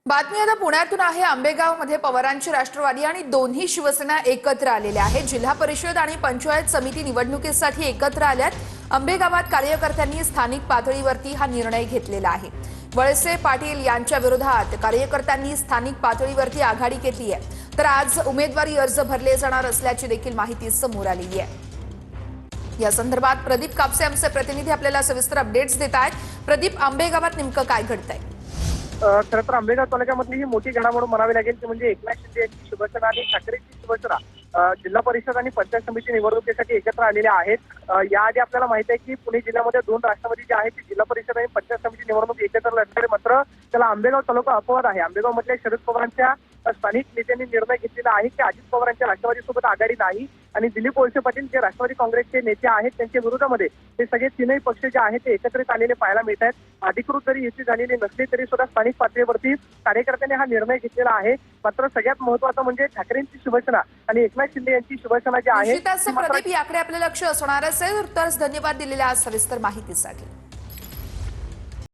बातमी आता पुण्यातून आहे। आंबेगावमध्ये पवारांची राष्ट्रवादी आणि दोन्ही शिवसेना एकत्र आलेल्या आहेत। जिल्हा परिषद आणि पंचायत समिती निवडणुकीसाठी एकत्र आल्यात। आंबेगावात कार्यकर्त्यांनी स्थानिक पातळीवरती हा निर्णय घेतलेला आहे। वळसे पाटील यांच्या विरोधात कार्यकर्त्यांनी स्थानिक पातळीवरती आघाडी घेतली आहे। तर आज उमेदवारी अर्ज भरले जाणार असल्याची देखील माहिती समोर आलेली आहे। या संदर्भात प्रदीप कापसे आमचे प्रतिनिधी आपल्याला सविस्तर अपडेट्स देत आहेत। प्रदीप, आंबेगावात नेमकं काय घडतंय? खरं तर आंबेगाव तालुक्यामधली ही मोठी घडामोड म्हणावी लागेल ती म्हणजे एकनाथ शिंदे यांची शिवसेना आणि ठाकरेंची शिवसेना जिल्हा परिषद आणि पंचायत समिती निवडणुकीसाठी एकत्र आलेल्या आहेत। याआधी आपल्याला माहिती आहे की पुणे जिल्ह्यामध्ये दोन राष्ट्रवादी जे आहेत ते जिल्हा परिषद आणि पंचायत समिती निवडणूक एकत्र लढणारे, मात्र त्याला आंबेगाव तालुका अपवाद आहे। आंबेगाव मधल्या शरद पवारांच्या स्थानिक नेत्यांनी निर्णय घेतलेला आहे की अजित पवारांच्या राष्ट्रवादीसोबत आघाडी नाही आणि दिलीप वळसे पाटील जे राष्ट्रवादी काँग्रेसचे नेते आहेत त्यांच्या विरोधामध्ये हे सगळे तीनही पक्ष जे आहेत ते एकत्रित आलेले पाहायला मिळत आहेत। अधिकृत जरी युती झालेली नसली तरी सुद्धा स्थानिक पातळीवरती कार्यकर्त्यांनी हा निर्णय घेतलेला आहे। मात्र सगळ्यात महत्त्वाचं म्हणजे ठाकरेंची शिवसेना आणि एकनाथ शिंदे यांची शिवसेना जी आहे प्रदीप, याकडे आपलं लक्ष असणार असेल। तर धन्यवाद दिलेल्या सविस्तर माहितीसाठी।